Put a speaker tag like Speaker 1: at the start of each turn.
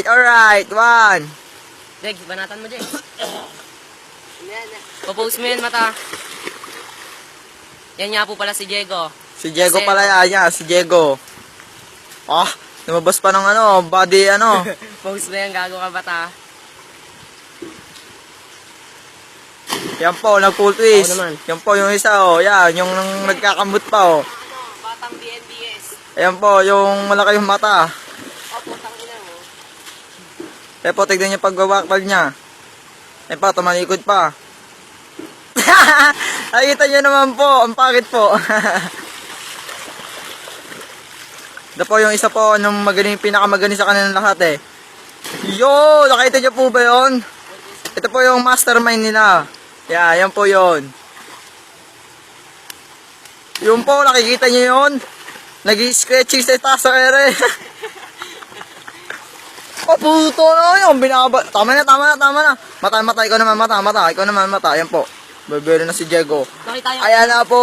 Speaker 1: alright. One.
Speaker 2: Jeg, banatan mo, Jeg. Popost mo yan, mata. Yan nga po pala si Diego.
Speaker 1: Si Diego pala yan, si Diego. Ah, lumabas pa ng ano, body ano.
Speaker 2: Post mo yan, gago ka, bata.
Speaker 1: Yan po, nag-full twist.
Speaker 2: Ako naman.
Speaker 1: Yan po, yung isa oh. Yan, yung nagkakambot pa oh.
Speaker 2: Batang BNDS.
Speaker 1: Ayan po, yung malaki yung mata.
Speaker 2: Putang ina mo.
Speaker 1: Ayan po, tignan niyo pagbabakbal niya. Ayan po, tumalikod pa. Nakikita niyo naman po, ang pangit po. Ito po yung isa po, nung magaling, pinakamagaling sa kanilang lahat eh. Yo, nakita niyo po ba yun? Ito po yung mastermind nila. Yeah, yan po yun. Yung po, nakikita niyo yun? Nag-i-scratching sa taas ng ere. Oh, puto na yun. Binaba. Tama na. Mata. Ikaw naman, mata. Ikaw naman, mata. Ayan po. Bebelo na si Diego.
Speaker 2: Nakita yung
Speaker 1: Ayan na po.